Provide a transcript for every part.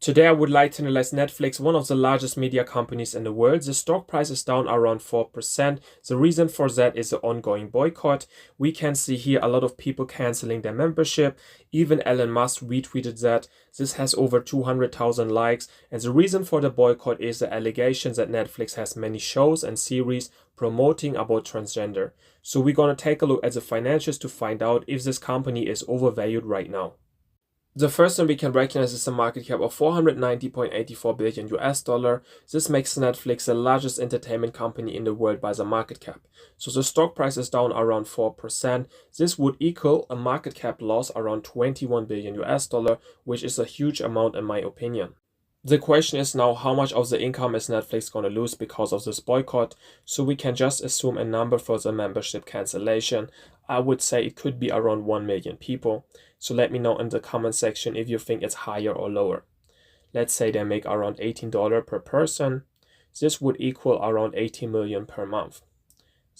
Today I would like to analyze Netflix, one of the largest media companies in the world. The stock price is down around 4%. The reason for that is the ongoing boycott. We can see here a lot of people canceling their membership. Even Elon Musk retweeted that. This has over 200,000 likes. And the reason for the boycott is the allegations that Netflix has many shows and series promoting about transgender. So we're going to take a look at the financials to find out if this company is overvalued right now. The first one we can recognize is a market cap of 490.84 billion US dollar. This makes Netflix the largest entertainment company in the world by the market cap. So the stock price is down around 4%. This would equal a market cap loss around 21 billion US dollar, which is a huge amount in my opinion. The question is now, how much of the income is Netflix going to lose because of this boycott? So we can just assume a number for the membership cancellation. I would say it could be around 1 million people. So let me know in the comment section if you think it's higher or lower. Let's say they make around $18 per person. This would equal around 80 million per month.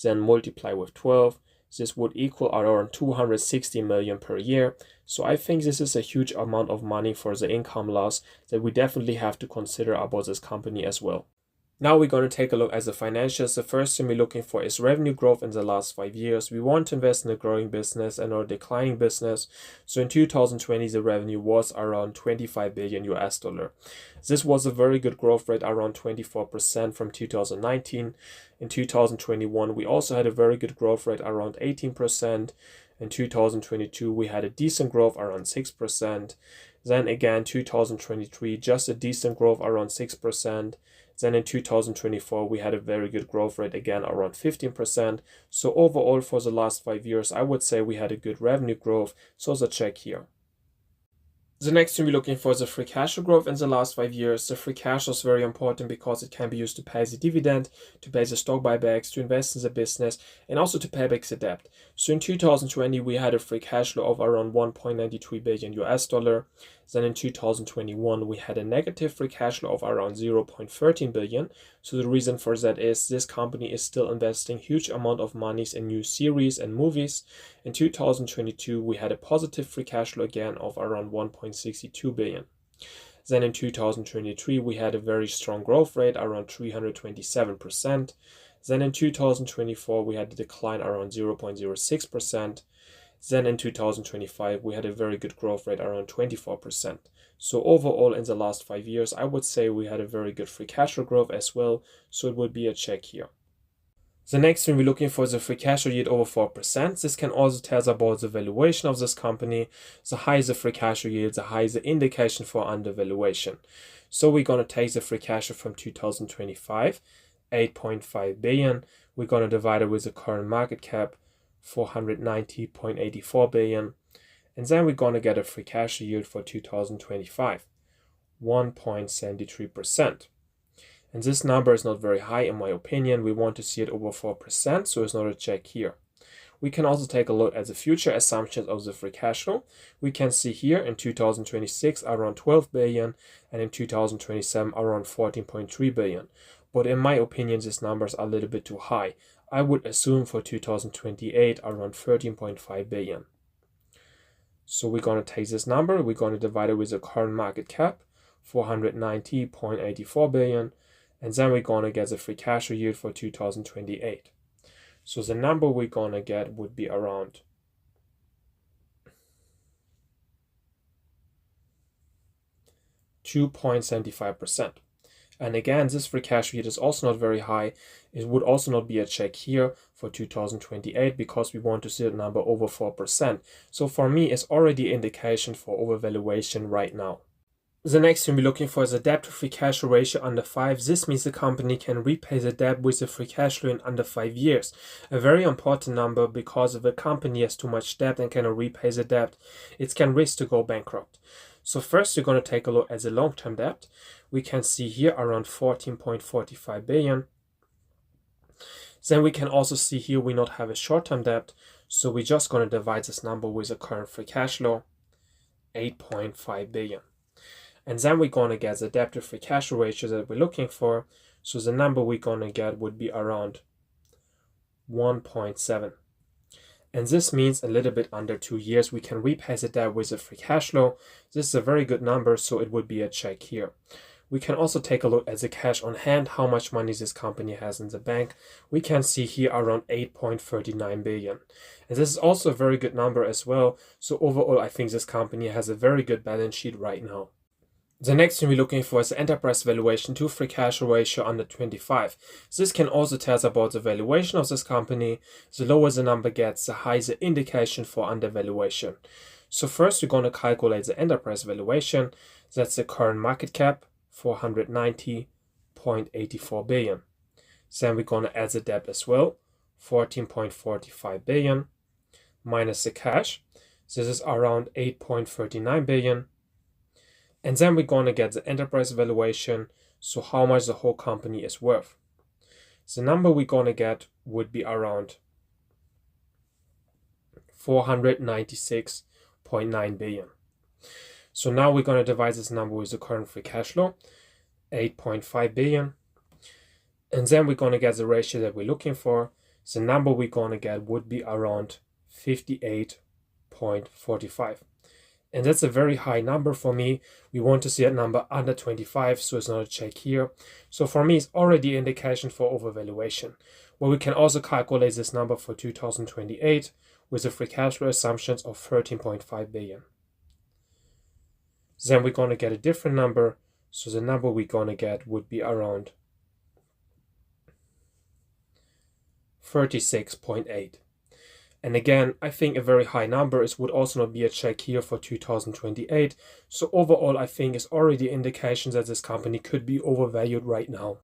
Then multiply with 12. This would equal around 260 million per year. So I think this is a huge amount of money for the income loss that we definitely have to consider about this company as well. Now we're going to take a look at the financials. The first thing we're looking for is revenue growth in the last 5 years. We want to invest in a growing business and or declining business. So in 2020, the revenue was around 25 billion US dollar. This was a very good growth rate, around 24% from 2019. In 2021, we also had a very good growth rate, around 18%. In 2022, we had a decent growth, around 6%. Then again, 2023, just a decent growth, around 6%. Then in 2024, we had a very good growth rate, again around 15%. So overall for the last 5 years, I would say we had a good revenue growth. So the check here. The next thing we're looking for is the free cash flow growth in the last 5 years. The free cash flow is very important because it can be used to pay the dividend, to pay the stock buybacks, to invest in the business, and also to pay back the debt. So in 2020, we had a free cash flow of around 1.93 billion US dollar. Then in 2021, we had a negative free cash flow of around 0.13 billion. So the reason for that is this company is still investing huge amount of monies in new series and movies. In 2022, we had a positive free cash flow again of around 1.62 billion. Then in 2023, we had a very strong growth rate, around 327%. Then in 2024, we had a decline around 0.06%. Then in 2025, we had a very good growth rate, around 24%. So overall, in the last 5 years, I would say we had a very good free cash flow growth as well. So it would be a check here. The next thing we're looking for is a free cash flow yield over 4%. This can also tell us about the valuation of this company. The higher the free cash flow yield, the higher the indication for undervaluation. So we're going to take the free cash flow from 2025, 8.5 billion. We're going to divide it with the current market cap, 490.84 billion. And then we're going to get a free cash flow yield for 2025, 1.73%. And this number is not very high in my opinion. We want to see it over 4%, so it's not a check here. We can also take a look at the future assumptions of the free cash flow. We can see here in 2026 around 12 billion and in 2027 around 14.3 billion. But in my opinion, these numbers are a little bit too high. I would assume for 2028 around 13.5 billion. So we're going to take this number, we're going to divide it with the current market cap, 490.84 billion, and then we're going to get the free cash flow yield for 2028. So the number we're going to get would be around 2.75%. And again, this free cash flow yield is also not very high. It would also not be a check here for 2028 because we want to see a number over 4%. So for me, it's already an indication for overvaluation right now. The next thing we're looking for is a debt to free cash flow ratio under 5. This means the company can repay the debt with the free cash flow in under 5 years. A very important number because if a company has too much debt and cannot repay the debt, it can risk to go bankrupt. So first we're going to take a look at the long-term debt. We can see here around 14.45 billion. Then we can also see here we not have a short-term debt. So we're just going to divide this number with the current free cash flow, 8.5 billion. And then we're going to get the debt to free cash flow ratio that we're looking for. So the number we're going to get would be around 1.7. And this means a little bit under 2 years, we can repay the debt with a free cash flow. This is a very good number, so it would be a check here. We can also take a look at the cash on hand, how much money this company has in the bank. We can see here around 8.39 billion. And this is also a very good number as well. So overall, I think this company has a very good balance sheet right now. The next thing we're looking for is the enterprise valuation to free cash flow ratio under 25. This can also tell us about the valuation of this company. The lower the number gets, the higher the indication for undervaluation. So first, we're going to calculate the enterprise valuation. That's the current market cap, 490.84 billion. Then we're going to add the debt as well, 14.45 billion, minus the cash. This is around 8.39 billion. And then we're going to get the enterprise valuation, so how much the whole company is worth. The number we're going to get would be around 496.9 billion. So now we're going to divide this number with the current free cash flow, 8.5 billion. And then we're going to get the ratio that we're looking for. The number we're going to get would be around 58.45. And that's a very high number for me. We want to see a number under 25, so it's not a check here. So for me, it's already an indication for overvaluation. Well, we can also calculate this number for 2028 with the free cash flow assumptions of 13.5 billion. Then we're going to get a different number. So the number we're going to get would be around 36.8. And again, I think a very high number. It would also not be a check here for 2028. So overall, I think it's already an indication that this company could be overvalued right now.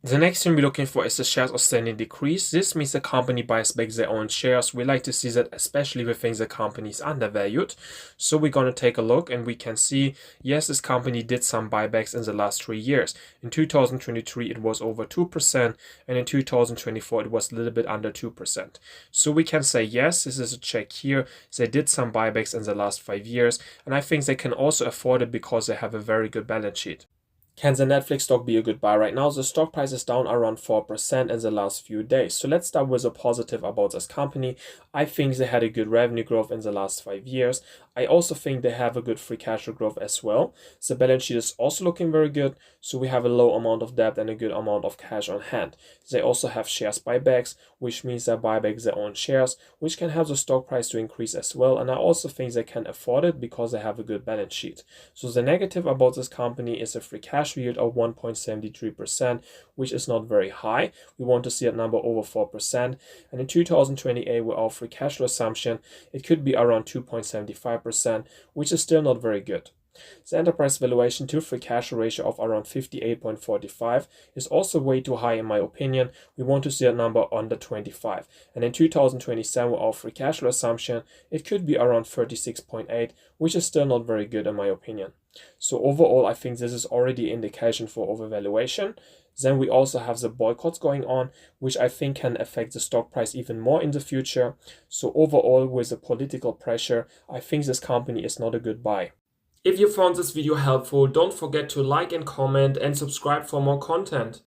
The next thing we're looking for is the shares outstanding decrease. This means the company buys back their own shares. We like to see that, especially if we think the company is undervalued. So we're going to take a look and we can see, yes, this company did some buybacks in the last 3 years. In 2023, it was over 2%, and in 2024, it was a little bit under 2%. So we can say, yes, this is a check here. They did some buybacks in the last 5 years, and I think they can also afford it because they have a very good balance sheet. Can the Netflix stock be a good buy right now? The stock price is down around 4% in the last few days. So let's start with a positive about this company. I think they had a good revenue growth in the last 5 years. I also think they have a good free cash flow growth as well. The balance sheet is also looking very good. So we have a low amount of debt and a good amount of cash on hand. They also have shares buybacks, which means they buy back their own shares, which can help the stock price to increase as well. And I also think they can afford it because they have a good balance sheet. So the negative about this company is a free cash yield of 1.73%, which is not very high. We want to see a number over 4%. And in 2028, with our free cash flow assumption, it could be around 2.75%, which is still not very good. The enterprise valuation to free cash flow ratio of around 58.45 is also way too high in my opinion. We want to see a number under 25. And in 2027, with our free cash flow assumption, it could be around 36.8, which is still not very good in my opinion. So overall, I think this is already an indication for overvaluation. Then we also have the boycotts going on, which I think can affect the stock price even more in the future. So overall, with the political pressure, I think this company is not a good buy. If you found this video helpful, don't forget to like and comment and subscribe for more content.